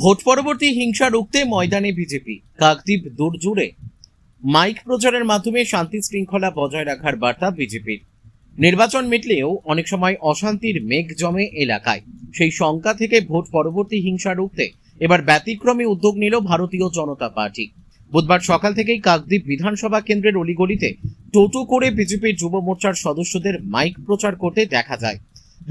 Vote পরবর্তী হিংসা রুখতে ময়দানে বিজেপি। কাকদ্বীপ দূর জুড়ে মাইক প্রচারের মাধ্যমে শান্তি শৃঙ্খলা বজায় রাখার বার্তা বিজেপির। নির্বাচন মিটলেও অনেক সময় অশান্তির মেঘ জমে এলাকায়। সেই শঙ্কা থেকে ভোট পরবর্তী হিংসা রুখতে এবার ব্যতিক্রমী উদ্যোগ নিল ভারতীয় জনতা পার্টি। বুধবার সকাল থেকেই কাকদ্বীপ বিধানসভা কেন্দ্রের অলিগলিতে টোটো করে বিজেপির যুব মোর্চার সদস্যদের মাইক প্রচার করতে দেখা যায়।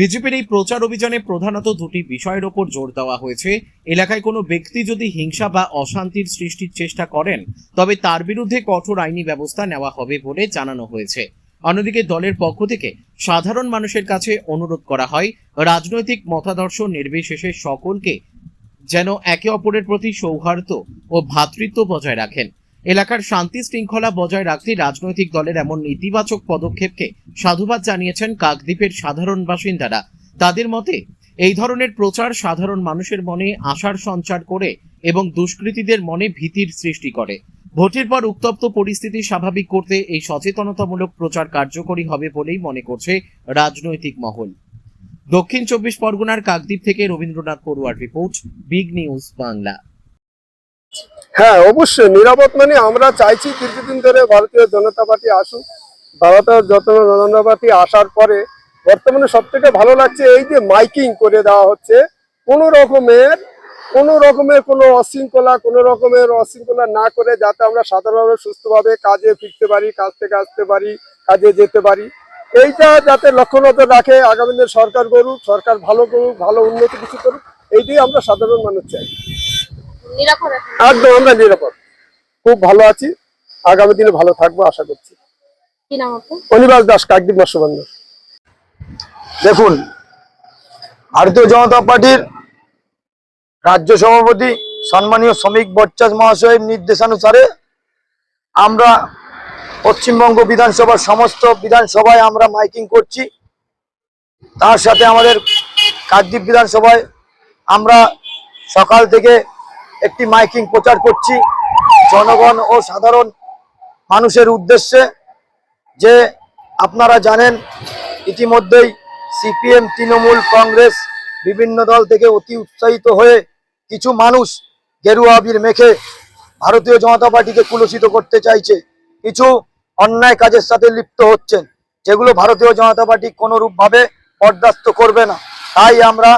বিজেপির এই প্রচার অভিযানে প্রধানত দুটি বিষয়ের ওপর জোর দেওয়া হয়েছে। এলাকায় কোনো ব্যক্তি যদি হিংসা বা অশান্তির সৃষ্টির চেষ্টা করেন তবে তার বিরুদ্ধে কঠোর আইনি ব্যবস্থা নেওয়া হবে বলে জানানো হয়েছে। অন্যদিকে দলের পক্ষ থেকে সাধারণ মানুষের কাছে অনুরোধ করা হয় রাজনৈতিক মতাদর্শ নির্বিশেষে সকলকে যেন একে অপরের প্রতি সৌহার্দ্য ও ভ্রাতৃত্ব বজায় রাখেন। এলাকার শান্তি শৃঙ্খলা বজায় রাখতে রাজনৈতিক দলের এমন ইতিবাচক পদক্ষেপকে সাধুবাদ জানিয়েছেন কাকদ্বীপের সাধারণ বাসিন্দারা। তাদের মতে এই ধরনের প্রচার সাধারণ মানুষের মনে আশার সঞ্চার করে এবং দুষ্কৃতীদের মনে ভীতির সৃষ্টি করে। ভোটের পর উত্তপ্ত পরিস্থিতি স্বাভাবিক করতে এই সচেতনতামূলক প্রচার কার্যকরী হবে বলেই মনে করছে রাজনৈতিক মহল। দক্ষিণ 24 পরগনার কাকদ্বীপ থেকে রবীন্দ্রনাথ পড়ুয়ার রিপোর্ট, বিগ নিউজ বাংলা। হ্যাঁ, অবশ্যই নিরাপদ মানে আমরা চাইছি দীর্ঘদিন ধরে ভারতীয় জনতা পার্টি আসুক। ভারতীয় জনতা পার্টি আসার পরে বর্তমানে সব থেকে ভালো লাগছে এই যে মাইকিং করে দেওয়া হচ্ছে। কোনো রকমের কোনো অশৃঙ্খলা না করে যাতে আমরা সাধারণভাবে সুস্থভাবে কাজে ফিরতে পারি, কাজ থেকে আসতে পারি, কাজে যেতে পারি, এইটা যাতে লক্ষ্য নজর রাখে। আগামী দিনে সরকার করুক, সরকার ভালো করুক, ভালো উন্নতি কিছু করুক, এইটাই আমরা সাধারণ মানুষ চাই। একদম আমরা নিরাপদ, খুব ভালো আছি, আগামী দিনে ভালো থাকবো আশা করছি। অনিবাস দাস, কাকদ্বীপ মৎস্যবন্দর। দেখুন, ভারতীয় জনতা পার্টির রাজ্য সভাপতি সম্মানীয় শ্রমিক ভট্টাচার্য মহাশয়ের নির্দেশানুসারে আমরা পশ্চিমবঙ্গ বিধানসভার সমস্ত বিধানসভায় আমরা মাইকিং করছি। তার সাথে আমাদের কাকদ্বীপ বিধানসভায় আমরা সকাল থেকে একটি মাইকিং প্রচার করছি জনগণ ও সাধারণ মানুষের উদ্দেশ্যে। যে আপনারা জানেন ইতিমধ্যেই সিপিএম, তৃণমূল, কংগ্রেস বিভিন্ন দল থেকে অতি উৎসাহিত হয়ে কিছু মানুষ গেরুয়া আবির মেখে ভারতীয় জনতা পার্টিকে কুলুষিত করতে চাইছে, কিছু অন্যায় কাজের সাথে লিপ্ত হচ্ছেন, যেগুলো ভারতীয় জনতা পার্টি কোনোরূপভাবে বরদাস্ত করবে না। তাই আমরা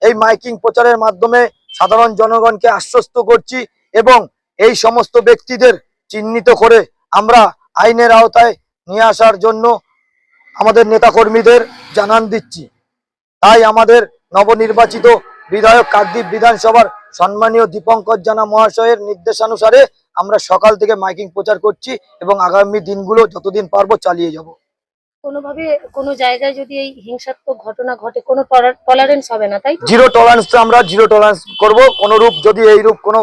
এই মাইকিং প্রচারের মাধ্যমে সাধারণ জনগণকে আশ্বস্ত করছি এবং এই সমস্ত ব্যক্তিদের চিহ্নিত করে আমরা আইনের আওতায় নিয়ে আসার জন্য আমাদের নেতাকর্মীদের জানান দিচ্ছি। তাই আমাদের নবনির্বাচিত বিধায়ক কাকদ্বীপ বিধানসভার সম্মানীয় দীপঙ্কর জানা মহাশয়ের নির্দেশানুসারে আমরা সকাল থেকে মাইকিং প্রচার করছি এবং আগামী দিনগুলো যতদিন পারবো চালিয়ে যাব। কোনোভাবে কোনো জায়গায় যদি এই হিংসাত্মক ঘটনা ঘটে কোনো টলারেন্স হবে না, তাই জিরো টলারেন্স, আমরা জিরো টলারেন্স করবো। কোন রূপ যদি এইরূপ কোনো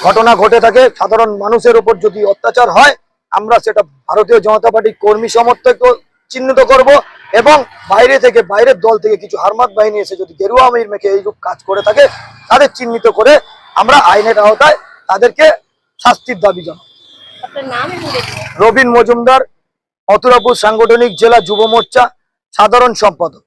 ঘটনা ঘটে থাকে, সাধারণ মানুষের উপর যদি অত্যাচার হয়, আমরা সেটা ভারতীয় জনতা পার্টির কর্মী সমর্থক চিহ্নিত করব এবং বাইরের দল থেকে কিছু হারমাত বাহিনী এসে যদি গেরুয়া আবির মেখে এইরূপ কাজ করে থাকে তাদের চিহ্নিত করে আমরা আইনের আওতায় তাদেরকে শাস্তির দাবি জানাবো। আপনার নাম? রবীন মজুমদার, মথুরাপুর সাংগঠনিক জেলা যুব মোর্চা সাধারণ সম্পাদক।